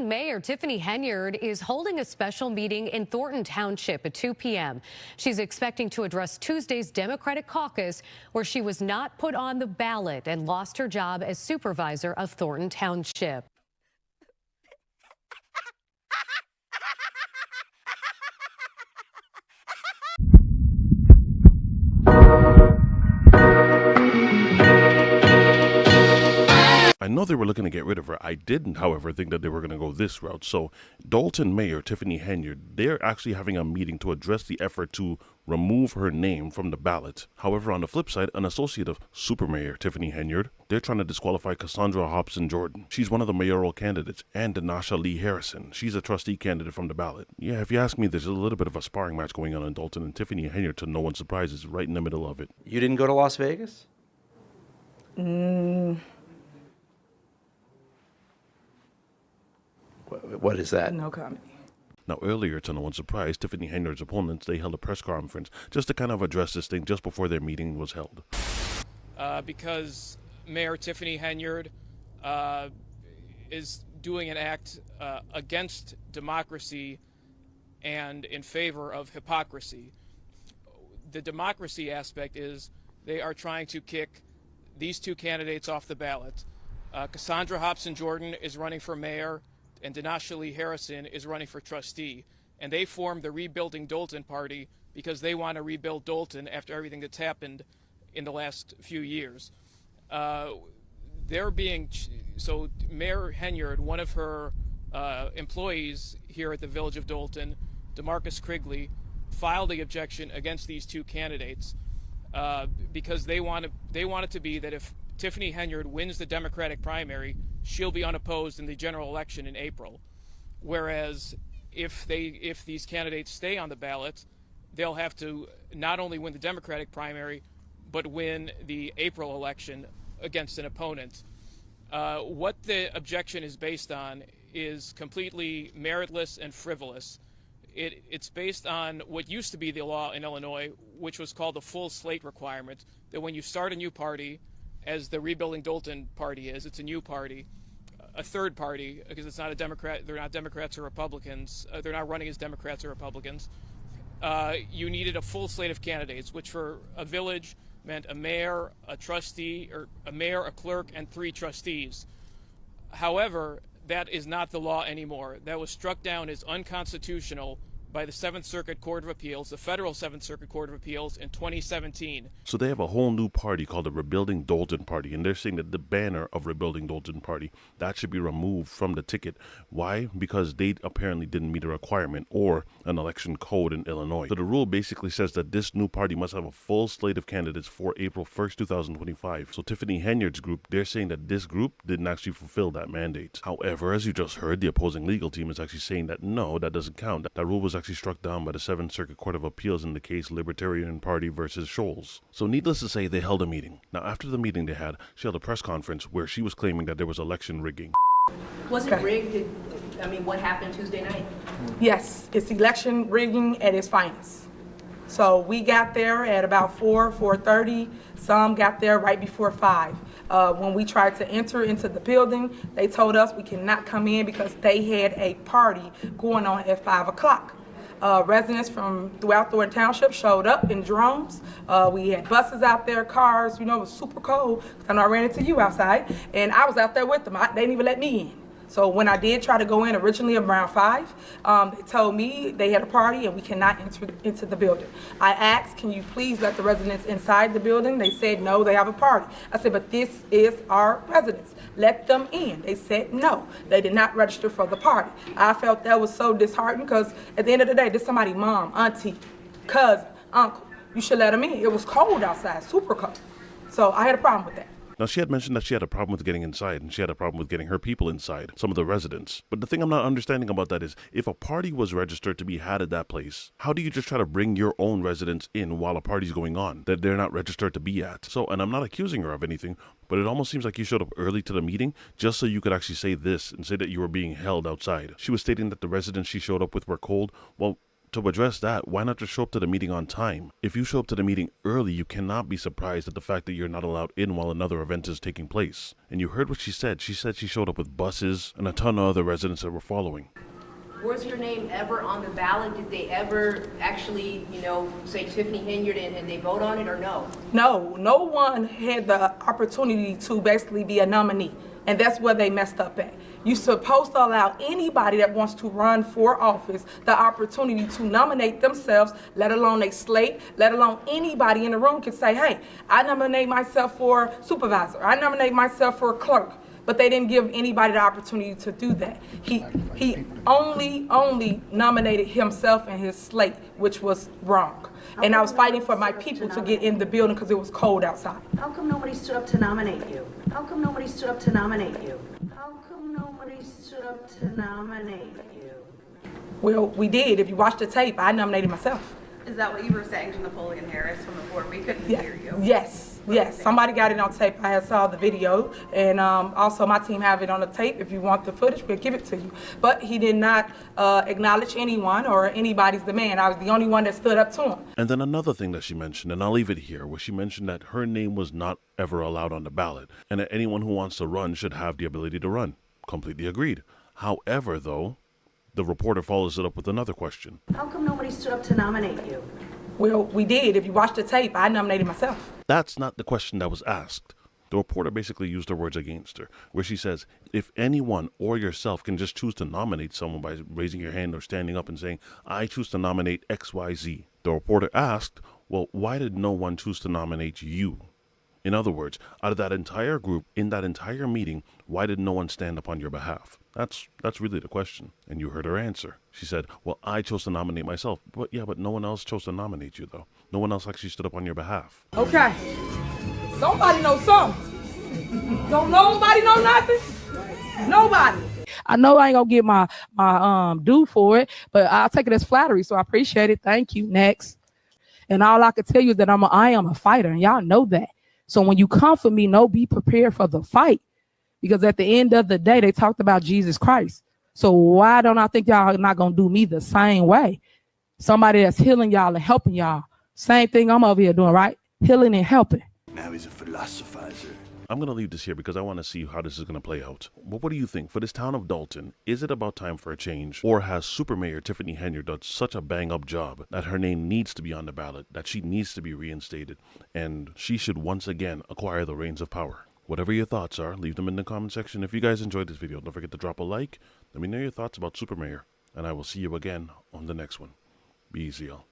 Dalton Mayor Tiffany Henyard is holding a special meeting in Thornton Township at 2 p.m. She's expecting to address Tuesday's Democratic caucus, where she was not put on the ballot and lost her job as supervisor of Thornton Township. I know they were looking to get rid of her. I didn't, however, think that they were going to go this route. So Dalton Mayor Tiffany Henyard, they're actually having a meeting to address the effort to remove her name from the ballot. However, on the flip side, an associate of Super Mayor Tiffany Henyard, they're trying to disqualify Cassandra Hobson Jordan. She's one of the mayoral candidates, and Denasha Lee Harrison. She's a trustee candidate from the ballot. Yeah, if you ask me, there's a little bit of a sparring match going on in Dalton, and Tiffany Henyard, to no one's surprise, is right in the middle of it. You didn't go to Las Vegas? What is that? No comment. Now, earlier, to no one's surprise, Tiffany Henyard's opponents, they held a press conference just to kind of address this thing just before their meeting was held. Because Mayor Tiffany Henyard is doing an act against democracy and in favor of hypocrisy. The democracy aspect is they are trying to kick these two candidates off the ballot. Cassandra Hobson Jordan is running for mayor, and Denasha Lee Harrison is running for trustee. And they formed the Rebuilding Dalton Party because they want to rebuild Dalton after everything that's happened in the last few years. So Mayor Henyard, one of her employees here at the Village of Dalton, DeMarcus Krigley, filed the objection against these two candidates because they want it to be that if Tiffany Henyard wins the Democratic primary, she'll be unopposed in the general election in April. Whereas if these candidates stay on the ballot, they'll have to not only win the Democratic primary, but win the April election against an opponent. What the objection is based on is completely meritless and frivolous. It's based on what used to be the law in Illinois, which was called the full slate requirement, that when you start a new party, as the Rebuilding Dalton Party is, it's a new party, a third party, because it's not a Democrat, they're not Democrats or Republicans, they're not running as Democrats or Republicans. You needed a full slate of candidates, which for a village meant a mayor, a trustee, or a mayor, a clerk, and 3 trustees. However, that is not the law anymore. That was struck down as unconstitutional by the 7th Circuit Court of Appeals, the federal 7th Circuit Court of Appeals, in 2017. So they have a whole new party called the Rebuilding Dalton Party, and they're saying that the banner of Rebuilding Dalton Party, that should be removed from the ticket. Why? Because they apparently didn't meet a requirement or an election code in Illinois. So the rule basically says that this new party must have a full slate of candidates for April 1st, 2025. So Tiffany Henyard's group, they're saying that this group didn't actually fulfill that mandate. However, as you just heard, the opposing legal team is actually saying that no, that doesn't count. That rule was actually struck down by the 7th Circuit Court of Appeals in the case Libertarian Party versus Scholes. So needless to say, they held a meeting. Now, after the meeting they had, she held a press conference where she was claiming that there was election rigging. Was it rigged? What happened Tuesday night? Yes, it's election rigging at its finest. So we got there at about 4:30. Some got there right before 5. When we tried to enter into the building, they told us we cannot come in because they had a party going on at 5 o'clock. Residents from throughout Thornton Township showed up in drones. We had buses out there, cars, it was super cold. I know I ran into you outside, and I was out there with them. They didn't even let me in. So when I did try to go in originally around 5, they told me they had a party and we cannot enter into the building. I asked, can you please let the residents inside the building? They said, no, they have a party. I said, but this is our residents. Let them in. They said no. They did not register for the party. I felt that was so disheartening because at the end of the day, this is somebody's mom, auntie, cousin, uncle. You should let them in. It was cold outside, super cold. So I had a problem with that. Now, she had mentioned that she had a problem with getting inside, and she had a problem with getting her people inside, some of the residents. But the thing I'm not understanding about that is, if a party was registered to be had at that place, how do you just try to bring your own residents in while a party's going on that they're not registered to be at? So, and I'm not accusing her of anything, but it almost seems like you showed up early to the meeting just so you could actually say this and say that you were being held outside. She was stating that the residents she showed up with were cold. Well, to address that, why not just show up to the meeting on time? If you show up to the meeting early, you cannot be surprised at the fact that you're not allowed in while another event is taking place. And you heard what she said. She said she showed up with buses and a ton of other residents that were following. Was your name ever on the ballot? Did they ever actually, say Tiffany Henyard and they vote on it, or no? No, no one had the opportunity to basically be a nominee. And that's where they messed up at. You're supposed to allow anybody that wants to run for office the opportunity to nominate themselves, let alone a slate, let alone anybody in the room can say, hey, I nominate myself for supervisor. I nominate myself for clerk. But they didn't give anybody the opportunity to do that. He only nominated himself and his slate, which was wrong. And I was fighting for my people to get in the building because it was cold outside. How come nobody stood up to nominate you? How come nobody stood up to nominate you? How come nobody stood up to nominate you? Well, we did. If you watch the tape, I nominated myself. Is that what you were saying to Napoleon Harris from the board? We couldn't hear you. Yes. Somebody got it on tape. I had saw the video, and also my team have it on the tape. If you want the footage, we'll give it to you. But he did not acknowledge anyone or anybody's demand. I was the only one that stood up to him. And then another thing that she mentioned, and I'll leave it here, where she mentioned that her name was not ever allowed on the ballot, and that anyone who wants to run should have the ability to run. Completely agreed. However, though, the reporter follows it up with another question. How come nobody stood up to nominate you? Well, we did. If you watch the tape, I nominated myself. That's not the question that was asked. The reporter basically used her words against her, where she says, if anyone or yourself can just choose to nominate someone by raising your hand or standing up and saying, I choose to nominate XYZ. The reporter asked, well, why did no one choose to nominate you? In other words, out of that entire group, in that entire meeting, why did no one stand up on your behalf? That's really the question. And you heard her answer. She said, well, I chose to nominate myself. But no one else chose to nominate you, though. No one else actually stood up on your behalf. Okay. Somebody knows something. Don't nobody know nothing? Nobody. I know I ain't gonna get my due for it, but I'll take it as flattery, so I appreciate it. Thank you. Next. And all I can tell you is that I am a fighter, and y'all know that. So when you come for me, be prepared for the fight. Because at the end of the day, they talked about Jesus Christ. So why don't I think y'all are not going to do me the same way? Somebody that's healing y'all and helping y'all. Same thing I'm over here doing, right? Healing and helping. Now he's a philosophizer. I'm going to leave this here because I want to see how this is going to play out. But what do you think? For this town of Dalton, is it about time for a change? Or has Super Mayor Tiffany Henyard done such a bang-up job that her name needs to be on the ballot, that she needs to be reinstated, and she should once again acquire the reins of power? Whatever your thoughts are, leave them in the comment section. If you guys enjoyed this video, don't forget to drop a like. Let me know your thoughts about Super Mayor, and I will see you again on the next one. Be easy, y'all.